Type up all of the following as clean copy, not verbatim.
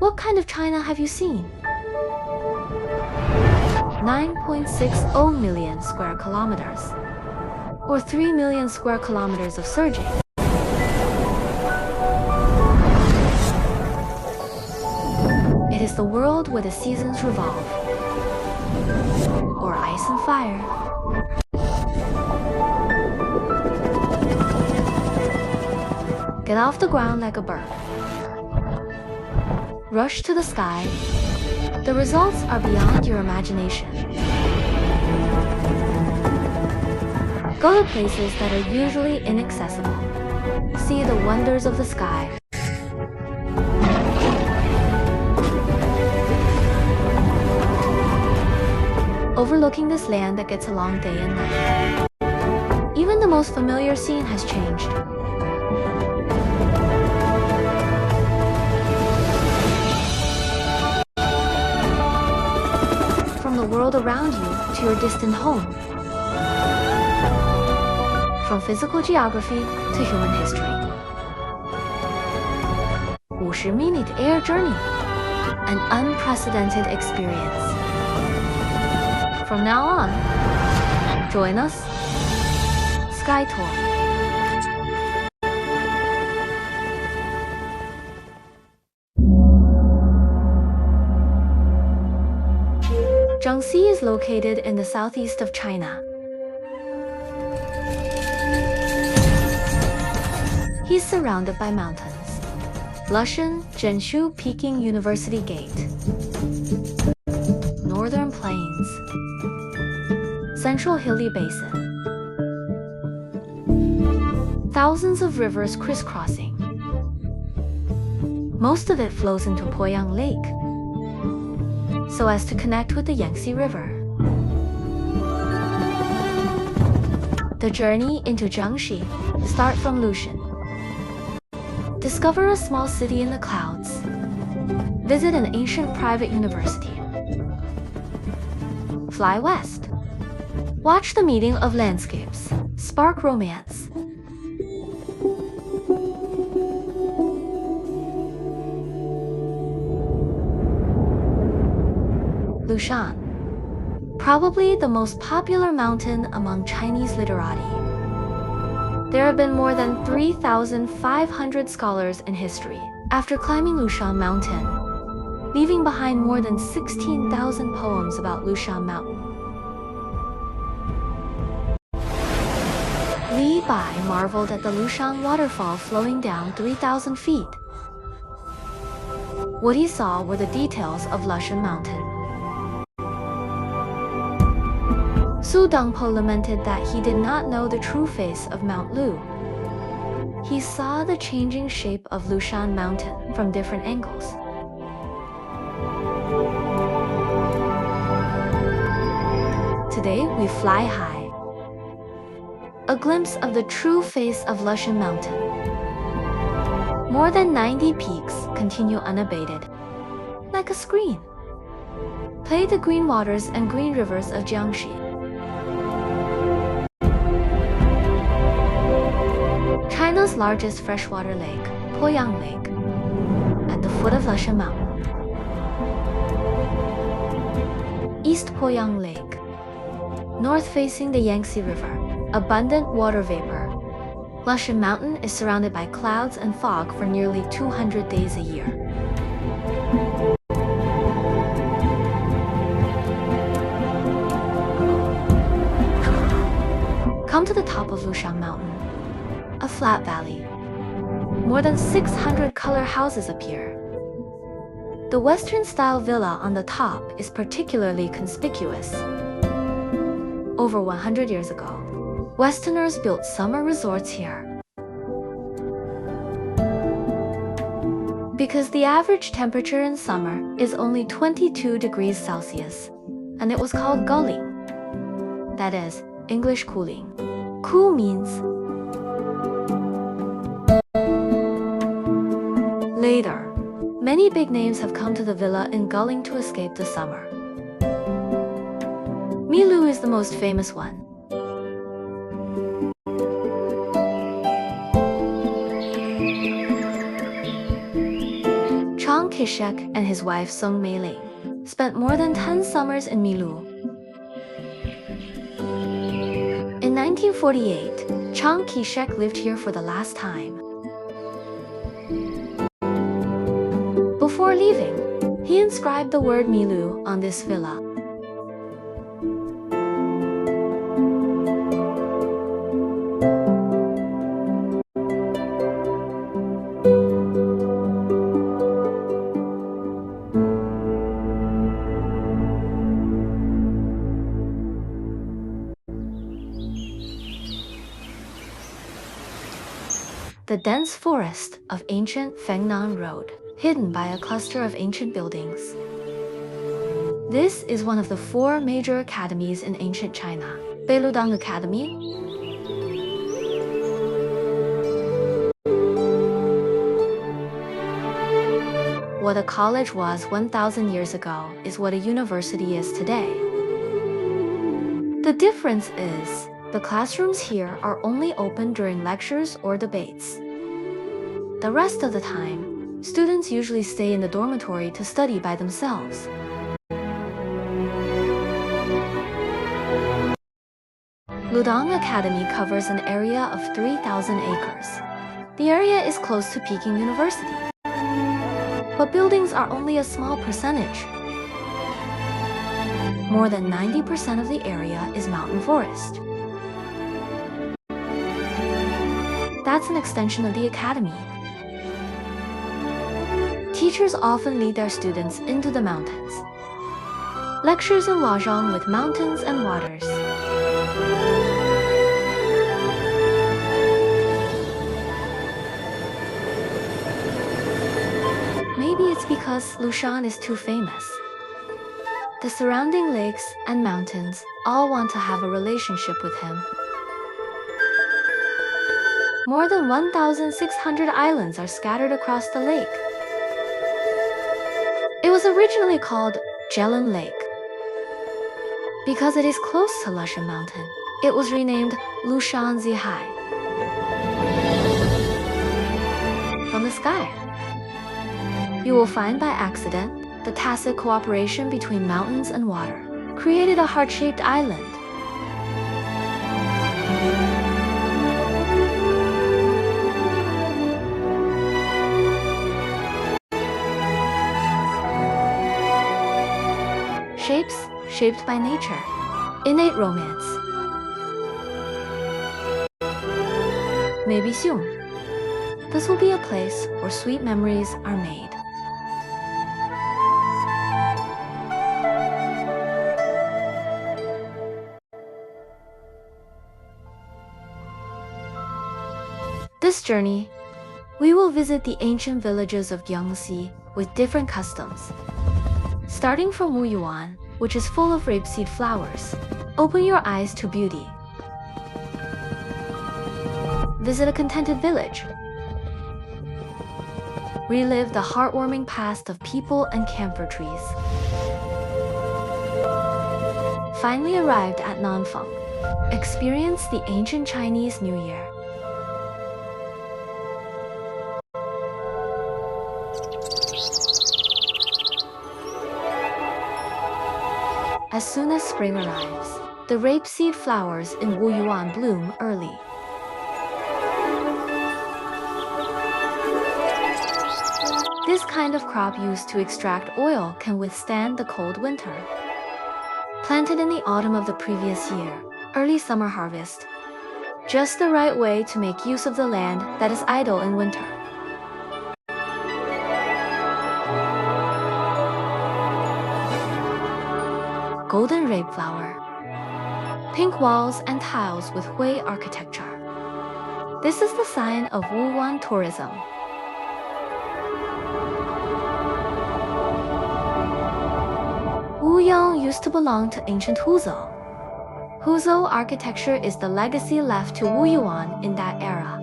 What kind of China have you seen? 9.60 million square kilometers, or 3 million square kilometers of surging. It is the world where the seasons revolve, or ice and fire. Get off the ground like a bird. Rush to the sky. The results are beyond your imagination. Go to places that are usually inaccessible. See the wonders of the sky. Overlooking this land that gets along day and night. Even the most familiar scene has changed. From the world around you to your distant home. From physical geography to human history. 50-minute air journey. An unprecedented experience. From now on, join us, Sky Tour. Jiangxi is located in the southeast of China. He's surrounded by mountains. Lushan Jiangxi Peking University Gate. Northern Plains. Central Hilly Basin. Thousands of rivers crisscrossing. Most of it flows into Poyang Lake, so as to connect with the Yangtze River. The journey into Jiangxi starts from Lushan. Discover a small city in the clouds. Visit an ancient private university. Fly west. Watch the meeting of landscapes. Spark romance. Lushan, probably the most popular mountain among Chinese literati. There have been more than 3,500 scholars in history after climbing Lushan Mountain, leaving behind more than 16,000 poems about Lushan Mountain. Li Bai marveled at the Lushan waterfall flowing down 3,000 feet. What he saw were the details of Lushan Mountain. Su Dongpo lamented that he did not know the true face of Mount Lu. He saw the changing shape of Lushan Mountain from different angles. Today we fly high. A glimpse of the true face of Lushan Mountain. More than 90 peaks continue unabated, like a screen. Play the green waters and green rivers of Jiangxi. China's largest freshwater lake, Poyang Lake, at the foot of Lushan Mountain. East Poyang Lake, north facing the Yangtze River, abundant water vapor. Lushan Mountain is surrounded by clouds and fog for nearly 200 days a year. Come to the top of Lushan Mountain, a flat valley. More than 600 color houses appear. The Western-style villa on the top is particularly conspicuous. Over 100 years ago, Westerners built summer resorts here. Because the average temperature in summer is only 22 degrees Celsius, and it was called gulling. That is, English cooling. Cool means later. Many big names have come to the villa in Gulling to escape the summer. Milu is the most famous one. Chiang Kai-shek and his wife Sung Mei-ling spent more than 10 summers in Milu. In 1948, Chiang Kai-shek lived here for the last time. Before leaving, he inscribed the word Milu on this villa. The dense forest of ancient Fengnan Road, hidden by a cluster of ancient buildings. This is one of the 4 major academies in ancient China. Beiludang Academy, what a college was 1,000 years ago is what a university is today. The difference is, the classrooms here are only open during lectures or debates. The rest of the time, students usually stay in the dormitory to study by themselves. Ludang Academy covers an area of 3,000 acres. The area is close to Peking University. But buildings are only a small percentage. More than 90% of the area is mountain forest. That's an extension of the academy. Teachers often lead their students into the mountains. Lectures in Huazhong with mountains and waters. Maybe it's because Lushan is too famous. The surrounding lakes and mountains all want to have a relationship with him. More than 1,600 islands are scattered across the lake. It was originally called Jelun Lake. Because it is close to Lushan Mountain, it was renamed Lushan Zihai. From the sky, you will find by accident the tacit cooperation between mountains and water created a heart-shaped island. Shapes shaped by nature. Innate romance. Maybe soon, this will be a place where sweet memories are made. This journey, we will visit the ancient villages of Jiangxi with different customs. Starting from Wuyuan, which is full of rapeseed flowers, open your eyes to beauty. Visit a contented village. Relive the heartwarming past of people and camphor trees. Finally arrived at Nanfeng. Experience the ancient Chinese New Year. As soon as spring arrives, the rapeseed flowers in Wuyuan bloom early. This kind of crop used to extract oil can withstand the cold winter. Planted in the autumn of the previous year, early summer harvest. Just the right way to make use of the land that is idle in winter. Golden rape flower. Pink walls and tiles with Hui architecture. This is the sign of Wuyuan tourism. Wuyang used to belong to ancient Huzhou. Huzhou architecture is the legacy left to Wuyuan in that era.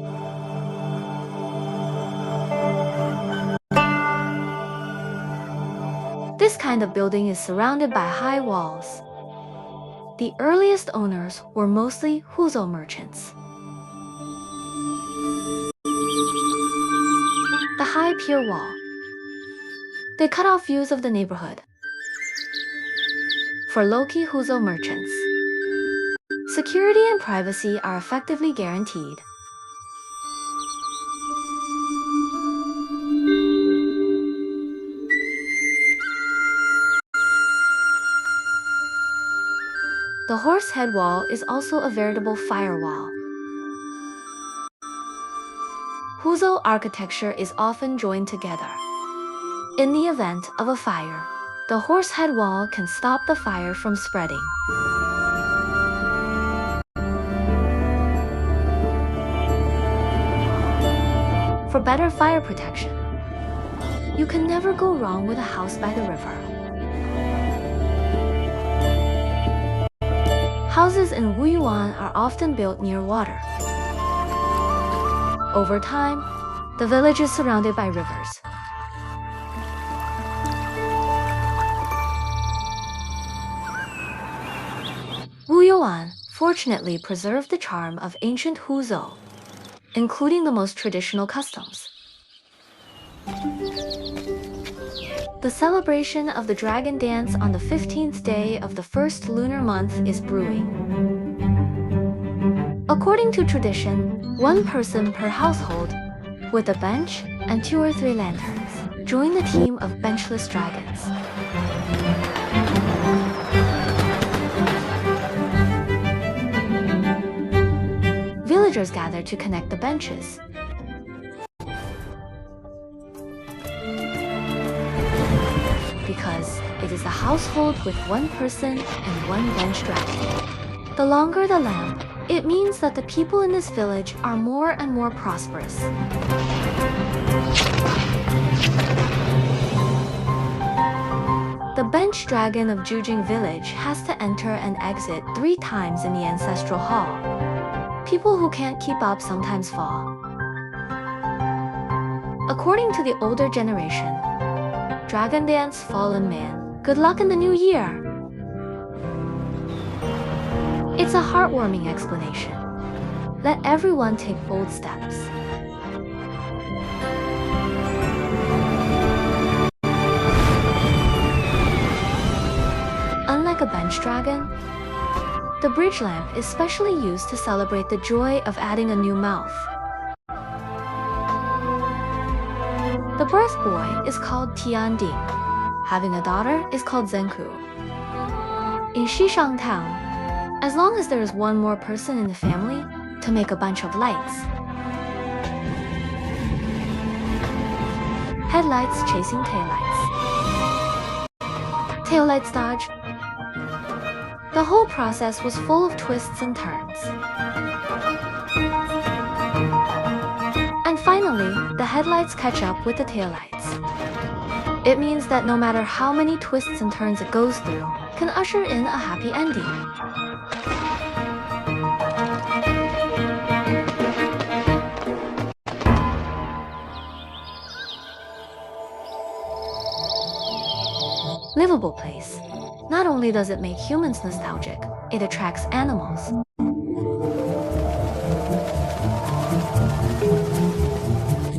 This kind of building is surrounded by high walls. The earliest owners were mostly Huzhou merchants. The high pier wall. They cut off views of the neighborhood. For low-key Huzhou merchants, security and privacy are effectively guaranteed. The horse head wall is also a veritable firewall. Huzhou architecture is often joined together. In the event of a fire, the horse head wall can stop the fire from spreading. For better fire protection, you can never go wrong with a house by the river. Houses in Wuyuan are often built near water. Over time, the village is surrounded by rivers. Wuyuan fortunately preserved the charm of ancient Huzhou, including the most traditional customs. The celebration of the dragon dance on the 15th day of the first lunar month is brewing. According to tradition, one person per household, with a bench and 2 or 3 lanterns, join the team of benchless dragons. Villagers gather to connect the benches. Because it is a household with 1 person and 1 bench dragon. The longer the lamp, it means that the people in this village are more and more prosperous. The bench dragon of Jujing village has to enter and exit 3 times in the ancestral hall. People who can't keep up sometimes fall. According to the older generation, dragon dance, fallen man, good luck in the new year. It's a heartwarming explanation. Let everyone take bold steps. Unlike a bench dragon, the bridge lamp is specially used to celebrate the joy of adding a new mouth. The birth boy is called Tianding. Having a daughter is called Zenku. In Xishang town, as long as there is 1 more person in the family to make a bunch of lights. Headlights chasing taillights. Taillights dodge. The whole process was full of twists and turns. And finally, the headlights catch up with the taillights. It means that no matter how many twists and turns it goes through, can usher in a happy ending. Livable place. Not only does it make humans nostalgic, it attracts animals.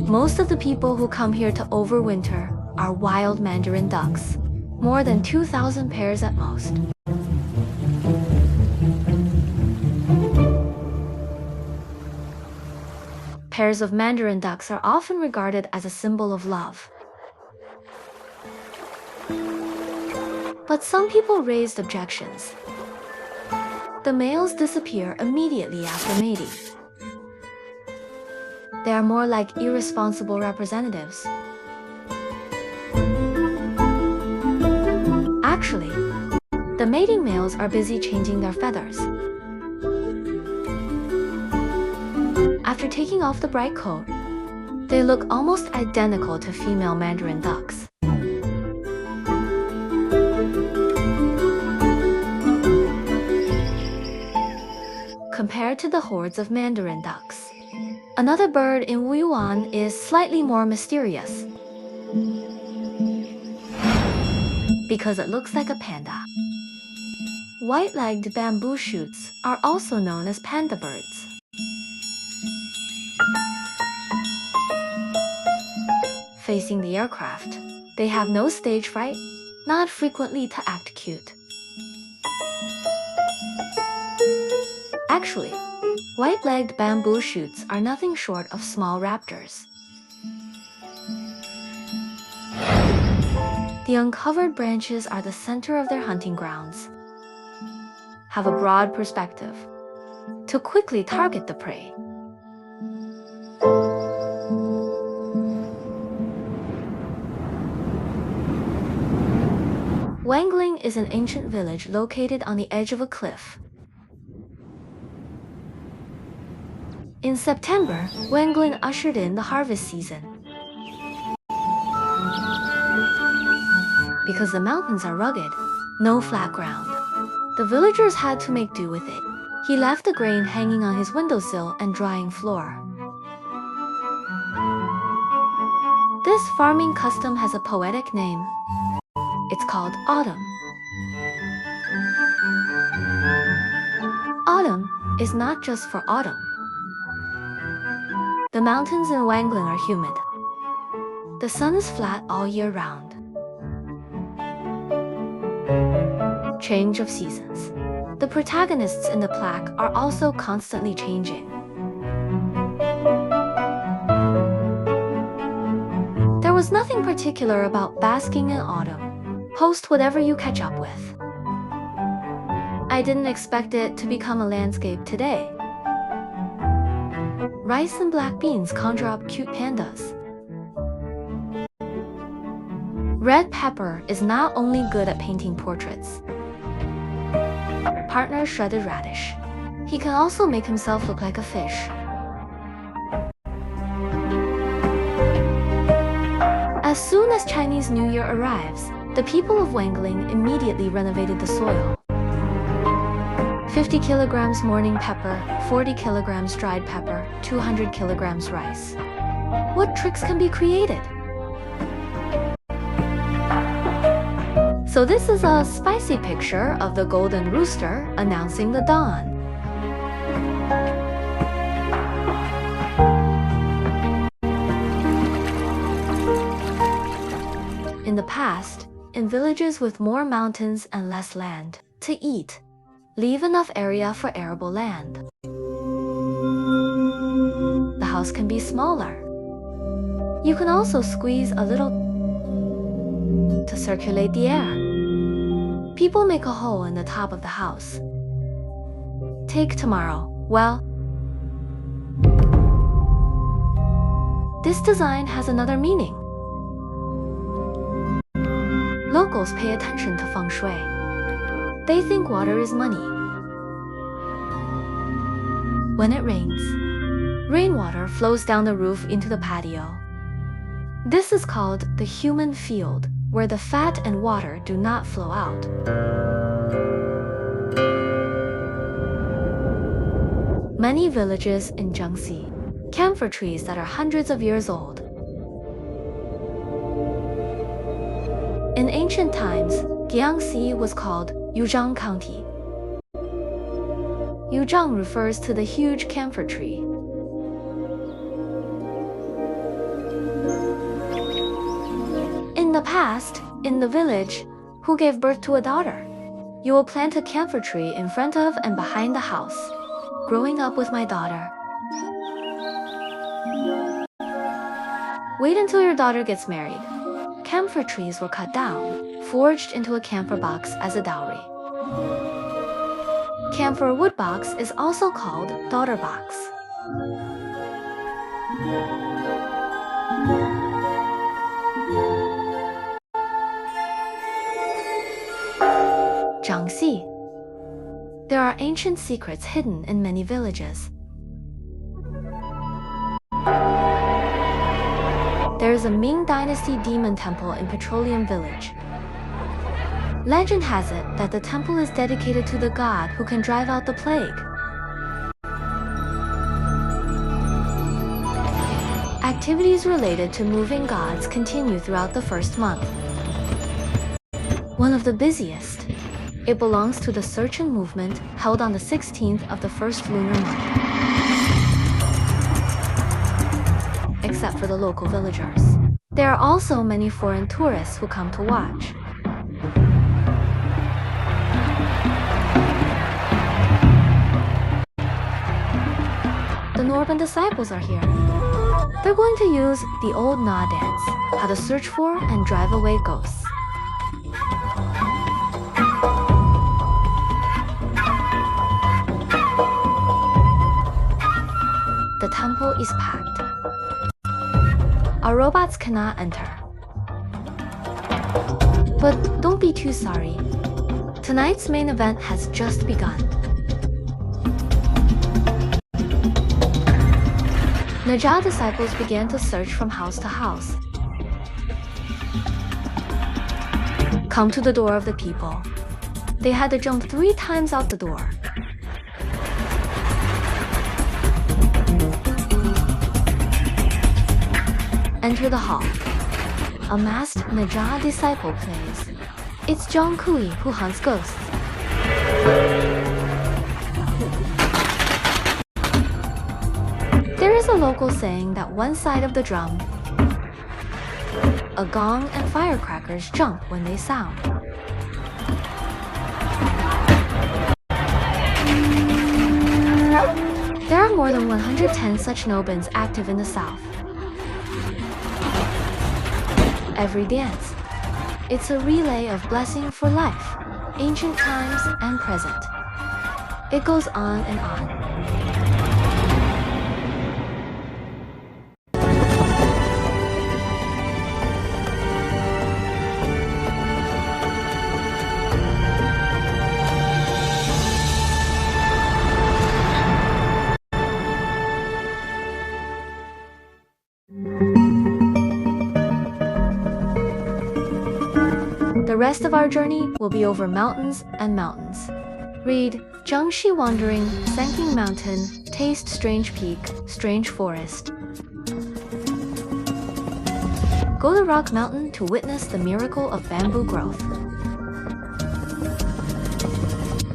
Most of the people who come here to overwinter are wild mandarin ducks, more than 2,000 pairs at most. Pairs of mandarin ducks are often regarded as a symbol of love. But some people raised objections. The males disappear immediately after mating. They are more like irresponsible representatives. Actually, the mating males are busy changing their feathers. After taking off the bright coat, they look almost identical to female mandarin ducks. Compared to the hordes of mandarin ducks, another bird in Wuyuan is slightly more mysterious because it looks like a panda. White-legged bamboo shoots are also known as panda birds. facing the aircraft. They have no stage fright, not frequently to act cute. Actually, white-legged bamboo shoots are nothing short of small raptors. The uncovered branches are the center of their hunting grounds. Have a broad perspective to quickly target the prey. Wangling is an ancient village located on the edge of a cliff. In September, Wangling ushered in the harvest season. Because the mountains are rugged, no flat ground, the villagers had to make do with it. He left the grain hanging on his windowsill and drying floor. This farming custom has a poetic name. It's called autumn. Autumn is not just for autumn. The mountains in Wangling are humid. The sun is flat all year round. Change of seasons. The protagonists in the plaque are also constantly changing. There was nothing particular about basking in autumn. Post whatever you catch up with. I didn't expect it to become a landscape today. Rice and black beans conjure up cute pandas. Red pepper is not only good at painting portraits. Partner shredded radish. He can also make himself look like a fish. As soon as Chinese New Year arrives, the people of Wangling immediately renovated the soil. 50 kilograms morning pepper, 40 kilograms dried pepper, 200 kilograms rice. What tricks can be created? So this is a spicy picture of the golden rooster announcing the dawn. In the past, in villages with more mountains and less land to eat, leave enough area for arable land. The house can be smaller. You can also squeeze a little to circulate the air. People make a hole in the top of the house. Take tomorrow. Well, this design has another meaning. Locals pay attention to feng shui. They think water is money. When it rains, rainwater flows down the roof into the patio. This is called the human field, where the fat and water do not flow out. Many villages in Jiangxi, camphor trees that are hundreds of years old. In ancient times, Jiangxi was called Yuzhang County. Yuzhang refers to the huge camphor tree. In the past, in the village, who gave birth to a daughter? You will plant a camphor tree in front of and behind the house. Growing up with my daughter. Wait until your daughter gets married. Camphor trees were cut down, forged into a camphor box as a dowry. Camphor wood box is also called daughter box. Jiangxi. There are ancient secrets hidden in many villages. There is a Ming Dynasty demon temple in Petroleum Village. Legend has it that the temple is dedicated to the god who can drive out the plague. Activities related to moving gods continue throughout the first month. One of the busiest. It belongs to the Searchen movement held on the 16th of the first lunar month. Except for the local villagers. There are also many foreign tourists who come to watch. The Northern disciples are here. They're going to use the old Na dance, how to search for and drive away ghosts. The temple is packed. Our robots cannot enter. But don't be too sorry. Tonight's main event has just begun. Naja disciples began to search from house to house. Come to the door of the people. They had to jump 3 times out the door. Enter the hall. A masked Naja disciple plays. It's John Kui who hunts ghosts. There is a local saying that one side of the drum, a gong and firecrackers jump when they sound. There are more than 110 such nobans active in the south. Every dance, it's a relay of blessing for life, ancient times and present. It goes on and on. The rest of our journey will be over mountains and mountains. Read Jiangxi Wandering, Sanking Mountain, Taste Strange Peak, Strange Forest. Go to Rock Mountain to witness the miracle of bamboo growth.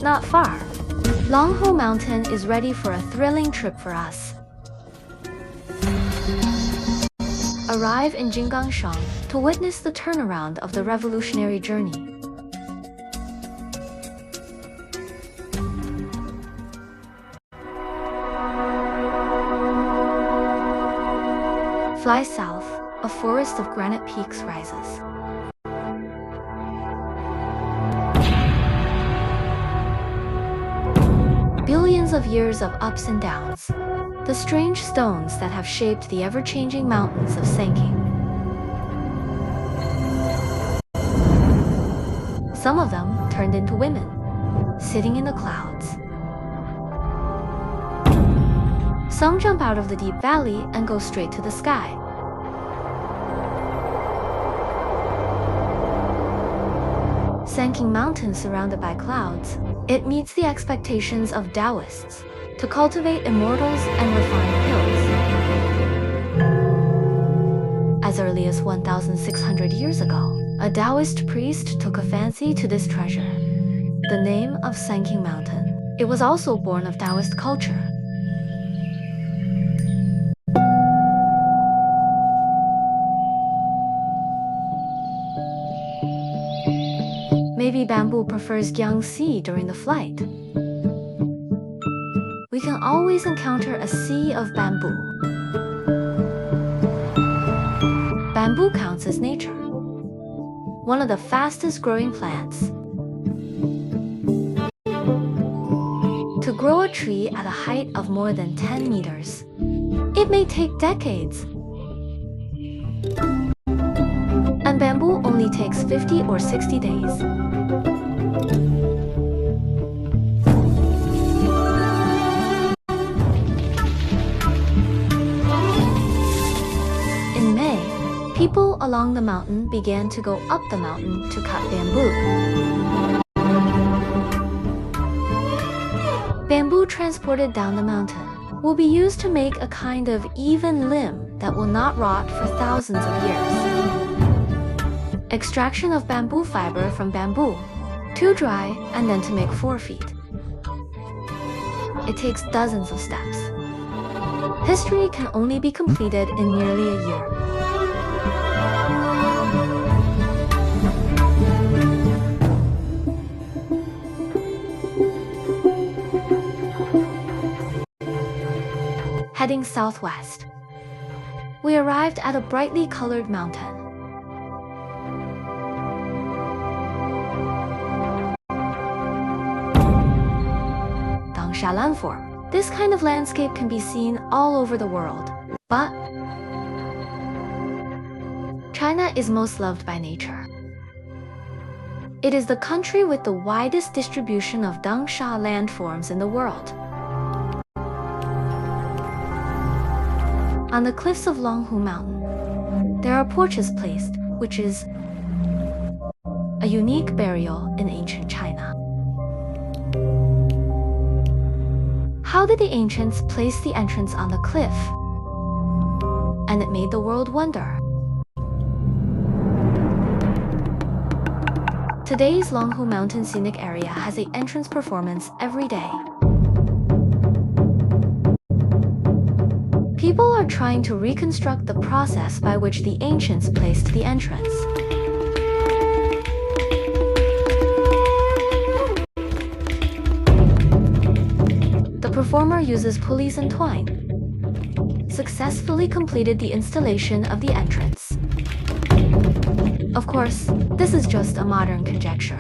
Not far, Longho Mountain is ready for a thrilling trip for us. Arrive in Jiangxi to witness the turnaround of the revolutionary journey. Fly south, a forest of granite peaks rises. Billions of years of ups and downs, the strange stones that have shaped the ever-changing mountains of Sanking. Some of them turned into women, sitting in the clouds. Some jump out of the deep valley and go straight to the sky. Sanking Mountain surrounded by clouds, it meets the expectations of Taoists to cultivate immortals and refine hills. As early as 1,600 years ago, a Taoist priest took a fancy to this treasure, the name of Sanking Mountain. It was also born of Taoist culture. Maybe bamboo prefers Jiangxi during the flight. We can always encounter a sea of bamboo. Bamboo counts as nature, one of the fastest growing plants. To grow a tree at a height of more than 10 meters, it may take decades. And bamboo only takes 50 or 60 days. In May, people along the mountain began to go up the mountain to cut bamboo. Bamboo transported down the mountain will be used to make a kind of even limb that will not rot for thousands of years. Extraction of bamboo fiber from bamboo, to dry and then to make 4 feet. It takes dozens of steps. History can only be completed in nearly a year. Heading southwest, we arrived at a brightly colored mountain. Dangsha landform. This kind of landscape can be seen all over the world, but China is most loved by nature. It is the country with the widest distribution of Dangsha landforms in the world. On the cliffs of Longhu Mountain, there are porches placed, which is a unique burial in ancient China. How did the ancients place the entrance on the cliff? And it made the world wonder. Today's Longhu Mountain Scenic Area has an entrance performance every day. People are trying to reconstruct the process by which the ancients placed the entrance. The performer uses pulleys and twine, successfully completed the installation of the entrance. Of course, this is just a modern conjecture.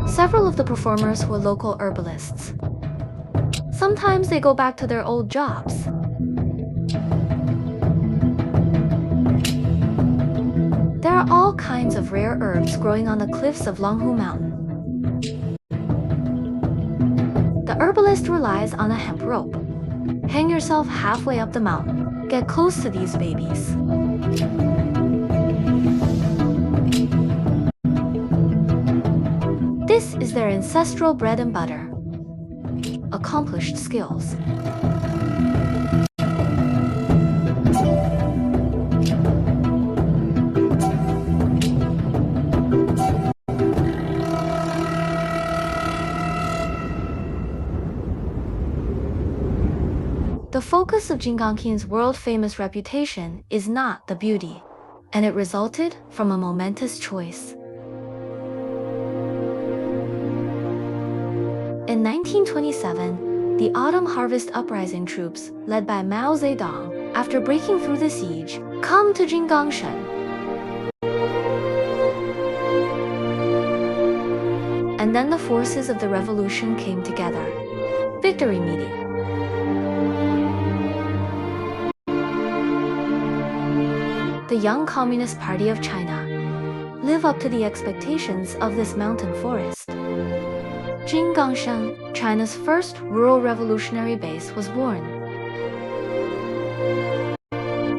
Several of the performers were local herbalists. Sometimes they go back to their old jobs. There are all kinds of rare herbs growing on the cliffs of Longhu Mountain. The herbalist relies on a hemp rope. Hang yourself halfway up the mountain. Get close to these babies. This is their ancestral bread and butter. Accomplished skills. The focus of Jiangxi's world-famous reputation is not the beauty, and it resulted from a momentous choice. In 1927, the Autumn Harvest Uprising troops, led by Mao Zedong, after breaking through the siege, come to Jiangxi. And then the forces of the revolution came together. Victory meeting. The Young Communist Party of China live up to the expectations of this mountain forest. Jiangxi, China's first rural revolutionary base, was born.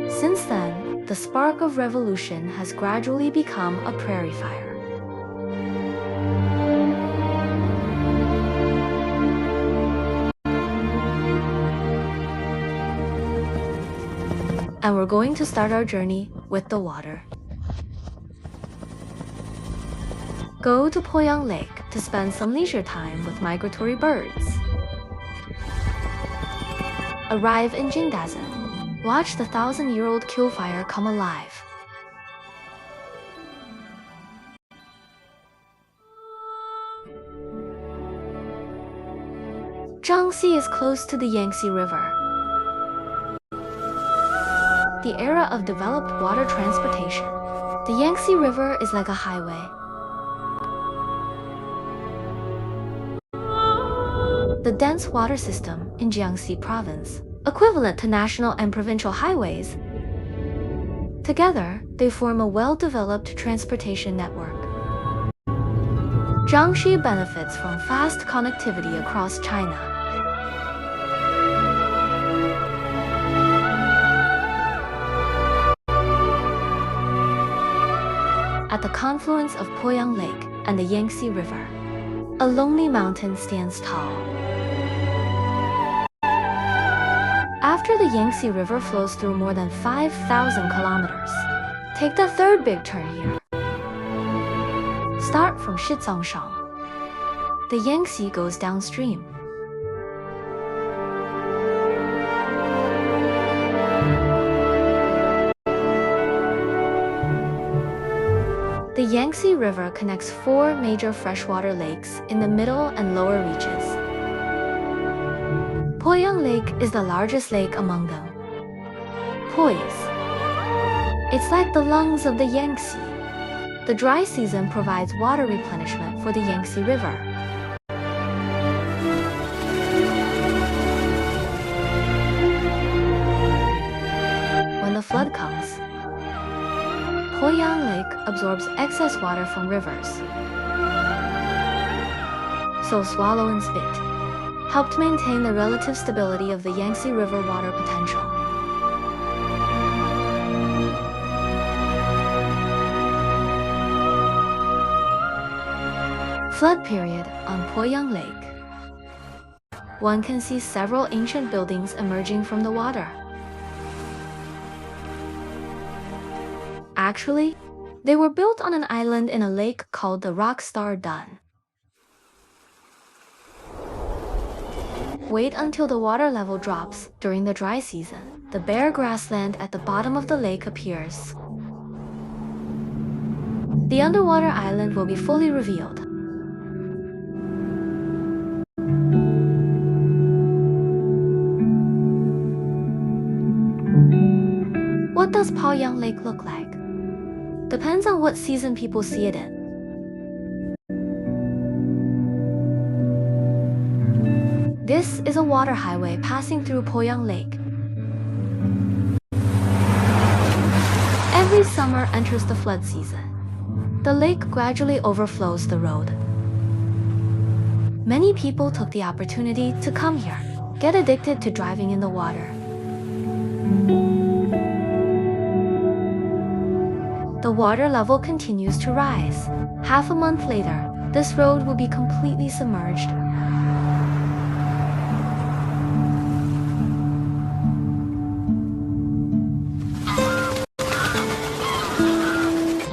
Since then, the spark of revolution has gradually become a prairie fire. And we're going to start our journey with the water. Go to Poyang Lake to spend some leisure time with migratory birds. Arrive in Jingdazhen. Watch the 1,000-year-old kill fire come alive. Jiangxi is close to the Yangtze River. The era of developed water transportation. The Yangtze River is like a highway. The dense water system in Jiangxi Province, equivalent to national and provincial highways. Together, they form a well-developed transportation network. Jiangxi benefits from fast connectivity across China. At the confluence of Poyang Lake and the Yangtze River, a lonely mountain stands tall. After the Yangtze River flows through more than 5,000 kilometers, take the third big turn here. Start from Shizangshang. The Yangtze goes downstream. Yangtze River connects four major freshwater lakes in the middle and lower reaches. Poyang Lake is the largest lake among them. Poise. It's like the lungs of the Yangtze. The dry season provides water replenishment for the Yangtze River. When the flood comes, Poyang Lake absorbs excess water from rivers. So swallow and spit helped maintain the relative stability of the Yangtze River water potential. Flood period on Poyang Lake. One can see several ancient buildings emerging from the water. Actually, they were built on an island in a lake called the Rockstar Dun. Wait until the water level drops during the dry season. The bare grassland at the bottom of the lake appears. The underwater island will be fully revealed. What does Poyang Lake look like? Depends on what season people see it in. This is a water highway passing through Poyang Lake. Every summer enters the flood season. The lake gradually overflows the road. Many people took the opportunity to come here, get addicted to driving in the water. The water level continues to rise. Half a month later, this road will be completely submerged.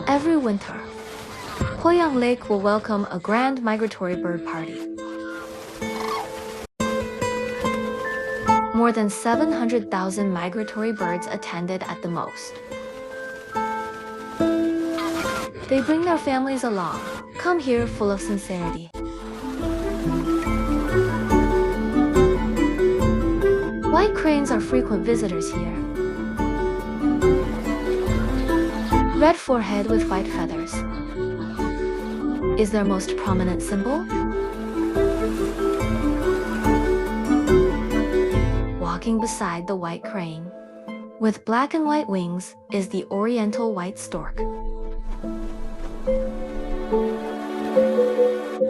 Every winter, Poyang Lake will welcome a grand migratory bird party. More than 700,000 migratory birds attended at the most. They bring their families along, come here full of sincerity. White cranes are frequent visitors here. Red forehead with white feathers is their most prominent symbol. Walking beside the white crane, with black and white wings, is the oriental white stork.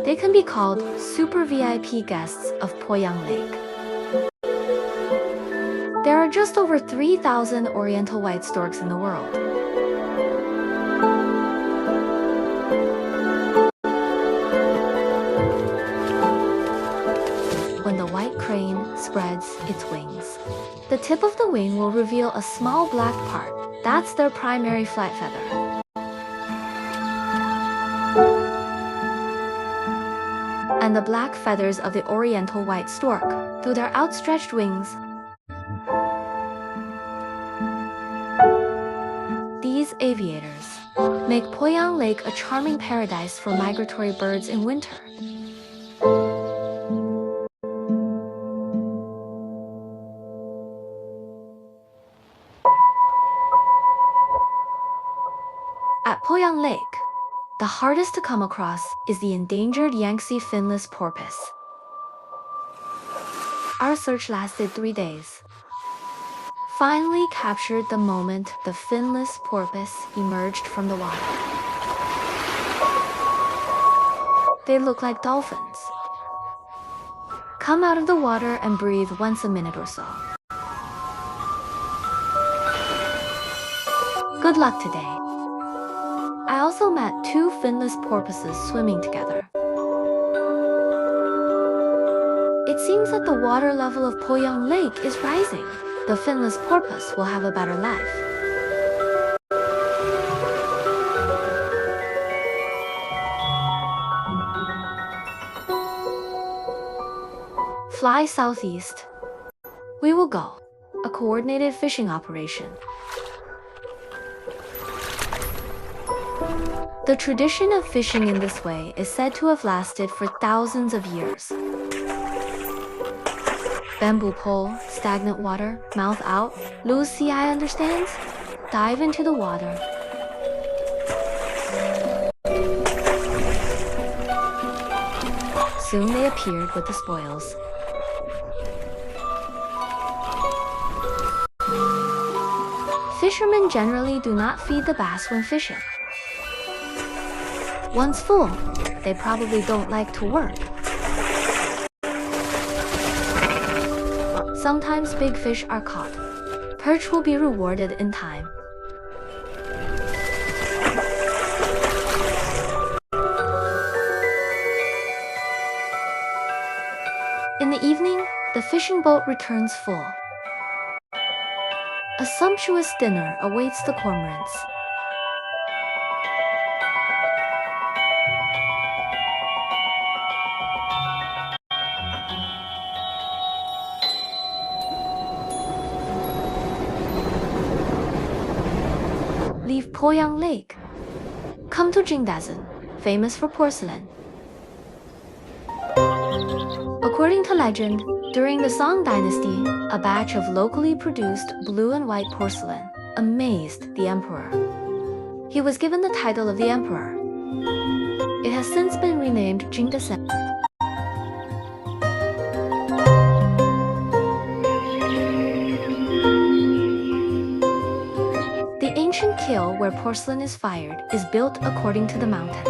They can be called super VIP guests of Poyang Lake. There are just over 3,000 oriental white storks in the world. When the white crane spreads its wings, the tip of the wing will reveal a small black part. That's their primary flight feather. And the black feathers of the oriental white stork through their outstretched wings. These aviators make Poyang Lake a charming paradise for migratory birds in winter. At Poyang Lake, the hardest to come across is the endangered Yangtze finless porpoise. Our search lasted 3 days. Finally captured the moment the finless porpoise emerged from the water. They look like dolphins. Come out of the water and breathe once a minute or so. Good luck today. I also met 2 finless porpoises swimming together. It seems that the water level of Poyang Lake is rising. The finless porpoise will have a better life. Fly southeast. We will go. A coordinated fishing operation. The tradition of fishing in this way is said to have lasted for thousands of years. Bamboo pole, stagnant water, mouth out. Lu Xi understands? Dive into the water. Soon they appeared with the spoils. Fishermen generally do not feed the bass when fishing. Once full, they probably don't like to work. Sometimes big fish are caught. Perch will be rewarded in time. In the evening, the fishing boat returns full. A sumptuous dinner awaits the cormorants. Leave Poyang Lake. Come to Jingdazhen, famous for porcelain. According to legend, during the Song Dynasty, a batch of locally produced blue and white porcelain amazed the emperor. He was given the title of the emperor. It has since been renamed Jingdazhen. The ancient kiln where porcelain is fired is built according to the mountain,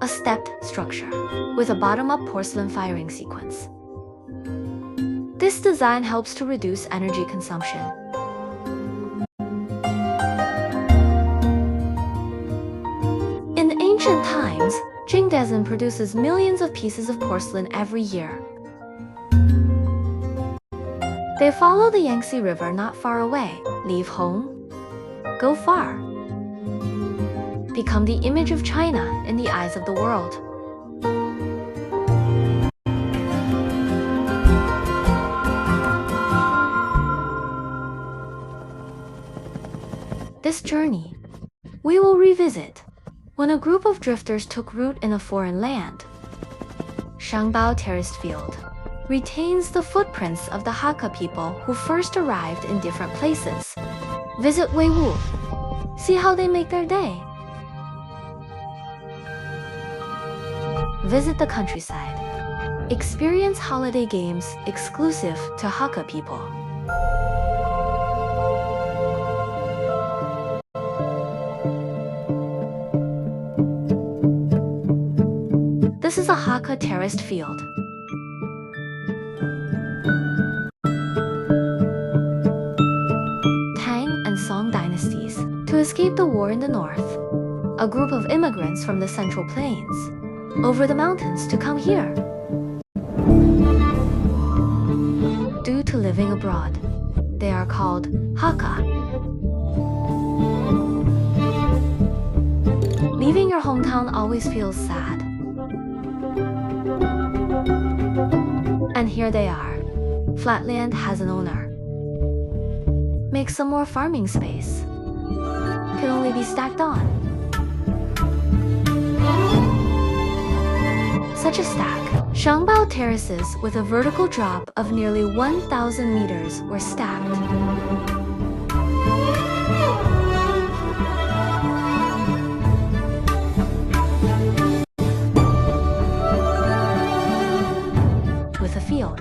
a stepped structure with a bottom-up porcelain firing sequence. This design helps to reduce energy consumption. In ancient times, Jingdazhen produces millions of pieces of porcelain every year. They follow the Yangtze River not far away, leave home, go far, become the image of China in the eyes of the world. This journey, we will revisit when a group of drifters took root in a foreign land. Shangbao Terraced Field retains the footprints of the Hakka people who first arrived in different places. Visit Weiwu. See how they make their day. Visit the countryside. Experience holiday games exclusive to Hakka people. This is a Hakka terraced field. Tang and Song dynasties. To escape the war in the north, a group of immigrants from the Central Plains over the mountains to come here. Due to living abroad, they are called Hakka. Leaving your hometown always feels sad. And here they are. Flatland has an owner. Make some more farming space. Can only be stacked on. Such a stack. Shangbao terraces with a vertical drop of nearly 1,000 meters were stacked. With a field,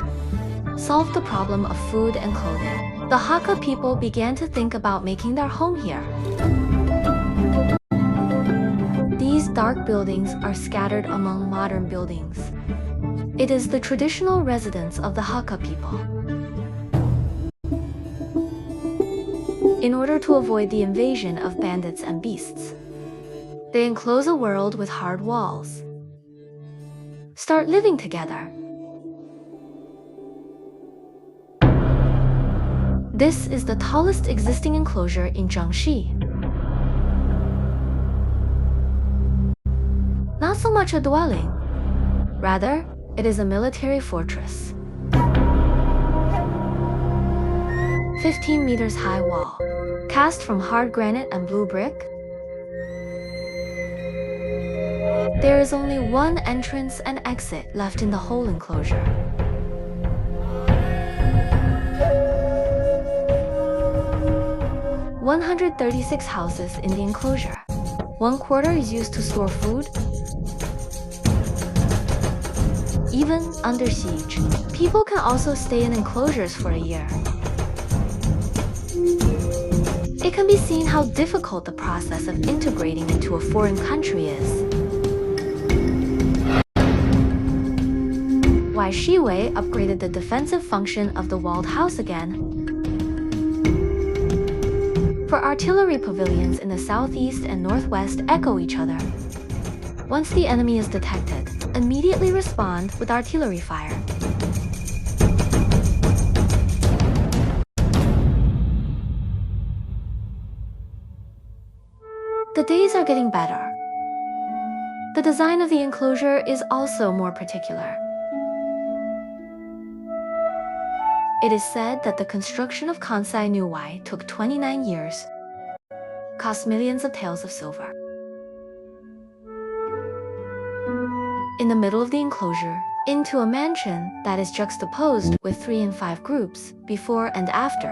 solved the problem of food and clothing. The Hakka people began to think about making their home here. These dark buildings are scattered among modern buildings. It is the traditional residence of the Hakka people. In order to avoid the invasion of bandits and beasts, they enclose a world with hard walls. Start living together. This is the tallest existing enclosure in Jiangxi. Not so much a dwelling. Rather, it is a military fortress. 15 meters high wall, cast from hard granite and blue brick. There is only one entrance and exit left in the whole enclosure. "136 houses in the enclosure. One quarter is used to store food. Even under siege, people can also stay in enclosures for a year." It can be seen how difficult the process of integrating into a foreign country is. Why Shiwei upgraded the defensive function of the walled house again. For artillery pavilions in the southeast and northwest echo each other. Once the enemy is detected, immediately respond with artillery fire. The days are getting better. The design of the enclosure is also more particular. It is said that the construction of Kansai Nuwai took 29 years, cost millions of taels of silver. In the middle of the enclosure, into a mansion that is juxtaposed with 3 and 5 groups, before and after.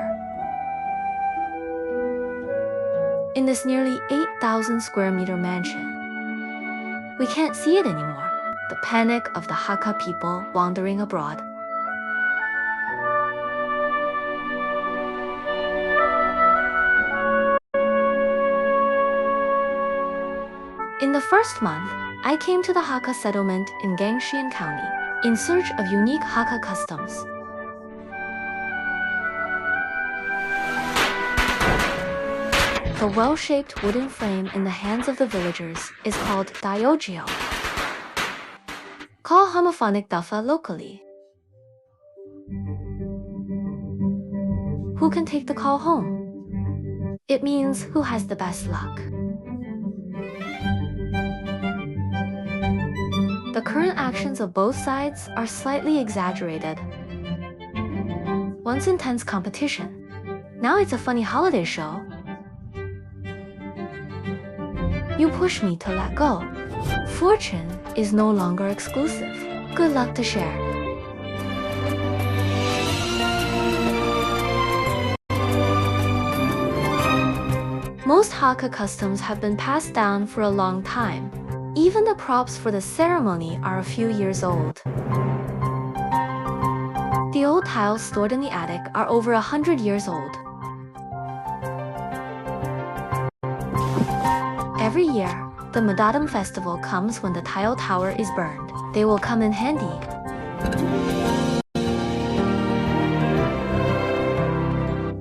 In this nearly 8,000 square meter mansion, we can't see it anymore. The panic of the Hakka people wandering abroad. In the first month, I came to the Hakka settlement in Jiangxi County in search of unique Hakka customs. The well-shaped wooden frame in the hands of the villagers is called Diogeo. Call homophonic Dafa locally. Who can take the call home? It means who has the best luck. The current actions of both sides are slightly exaggerated. Once intense competition. Now it's a funny holiday show. You push me to let go. Fortune is no longer exclusive. Good luck to share. Most Hakka customs have been passed down for a long time. Even the props for the ceremony are a few years old. The old tiles stored in the attic are over 100 years old. Every year, the Madadam festival comes when the tile tower is burned. They will come in handy.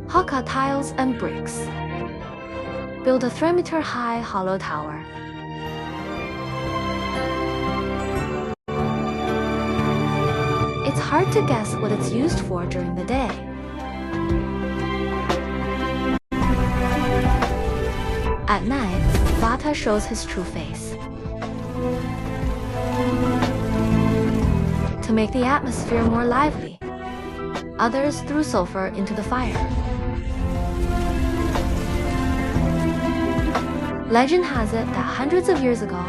Hakka tiles and bricks. Build a 3-meter high hollow tower. It's hard to guess what it's used for during the day. At night, Vata shows his true face. To make the atmosphere more lively, others threw sulfur into the fire. Legend has it that hundreds of years ago,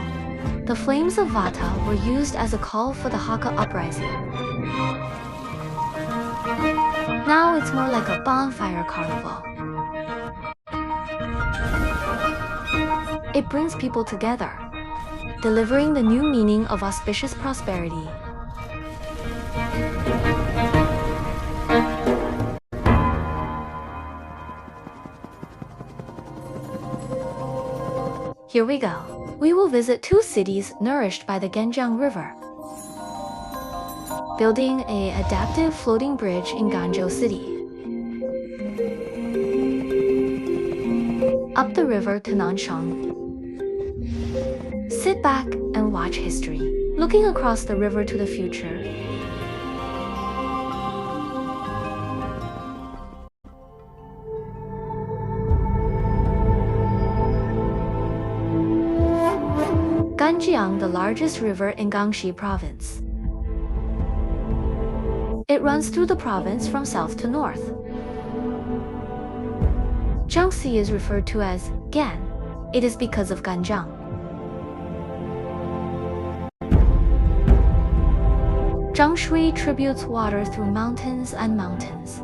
the flames of Vata were used as a call for the Hakka uprising. Now it's more like a bonfire carnival. It brings people together, delivering the new meaning of auspicious prosperity. Here we go. We will visit 2 cities nourished by the Genjiang River. Building an adaptive floating bridge in Ganzhou City. Up the river to Nanshang. Sit back and watch history, looking across the river to the future. Ganjiang, the largest river in Jiangxi Province. It runs through the province from south to north. Jiangxi is referred to as Gan. It is because of Ganjiang. Jiangxi tributes water through mountains and mountains,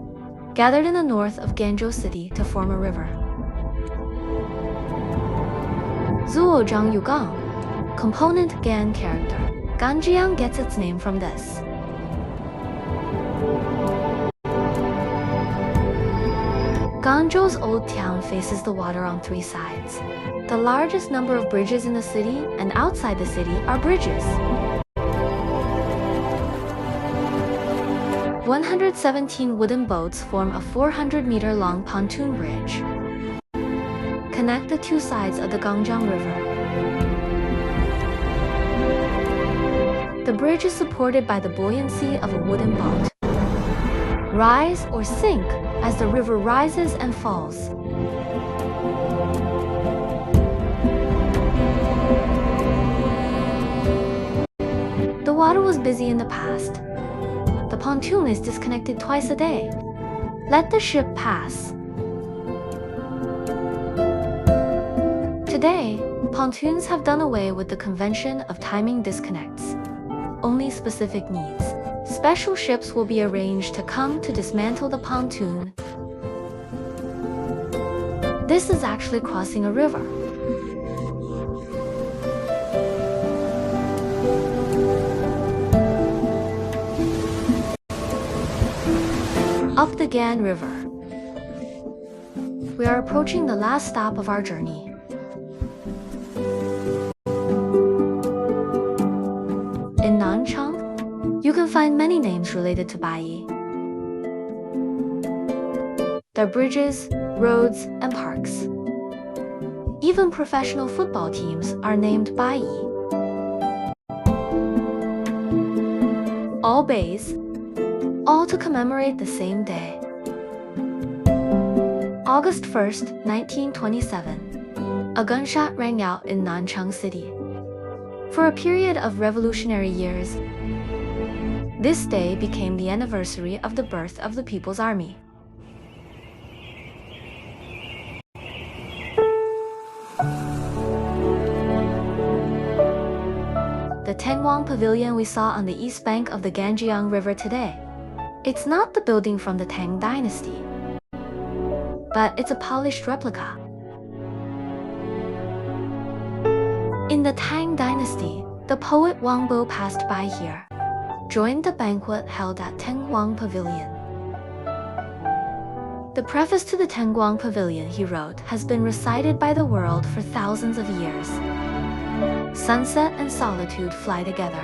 gathered in the north of Guangzhou City to form a river. Zuozhang Yugang, component Gan character. Ganjiang gets its name from this. Guangzhou's old town faces the water on 3 sides. The largest number of bridges in the city and outside the city are bridges. 117 wooden boats form a 400-meter-long pontoon bridge. Connect the 2 sides of the Gangjiang River. The bridge is supported by the buoyancy of a wooden boat. Rise or sink as the river rises and falls. The water was busy in the past. The pontoon is disconnected twice a day. Let the ship pass. Today, pontoons have done away with the convention of timing disconnects. Only specific needs. Special ships will be arranged to come to dismantle the pontoon. This is actually crossing a river. Up the Gan River. We are approaching the last stop of our journey. In Nanchang, you can find many names related to Baiyi. There are bridges, roads, and parks. Even professional football teams are named Baiyi. All bays, all to commemorate the same day. August 1st, 1927, a gunshot rang out in Nanchang City. For a period of revolutionary years, this day became the anniversary of the birth of the People's Army. The Tengwang Pavilion we saw on the east bank of the Ganjiang River today. It's not the building from the Tang Dynasty, but it's a polished replica. In the Tang Dynasty, the poet Wang Bo passed by here, joined the banquet held at Tengwang Pavilion. The preface to the Tengwang Pavilion he wrote has been recited by the world for thousands of years. Sunset and solitude fly together.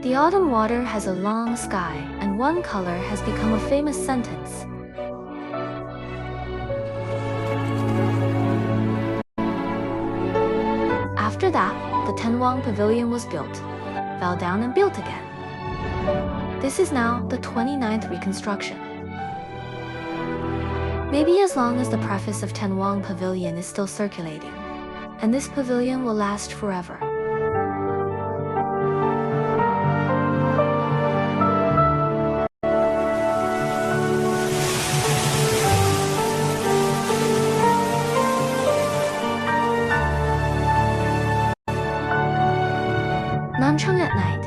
The autumn water has a long sky, and one color has become a famous sentence. After that, the Tengwang Pavilion was built, fell down and built again. This is now the 29th reconstruction. Maybe as long as the preface of Tengwang Pavilion is still circulating, and this pavilion will last forever. Nanchang at night.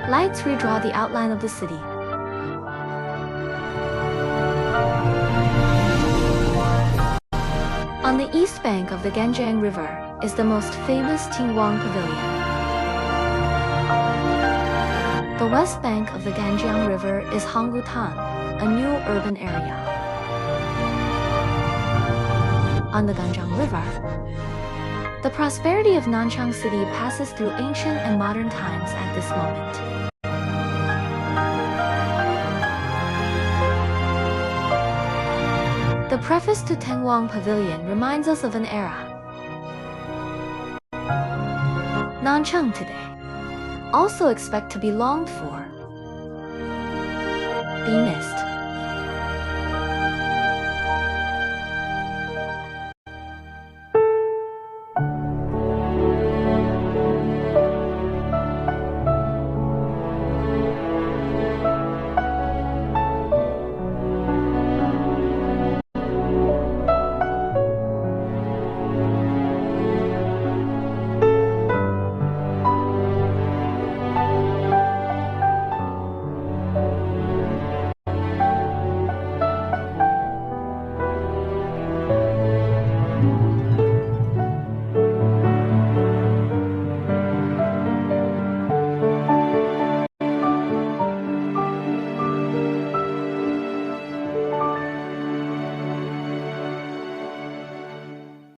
Lights redraw the outline of the city. On the east bank of the Ganjiang River is the most famous Tengwang Pavilion. The west bank of the Ganjiang River is Honggutan, a new urban area. On the Ganjiang River, the prosperity of Nanchang City passes through ancient and modern times at this moment. The preface to Tengwang Pavilion reminds us of an era. Nanchang today, also expect to be longed for, be missed.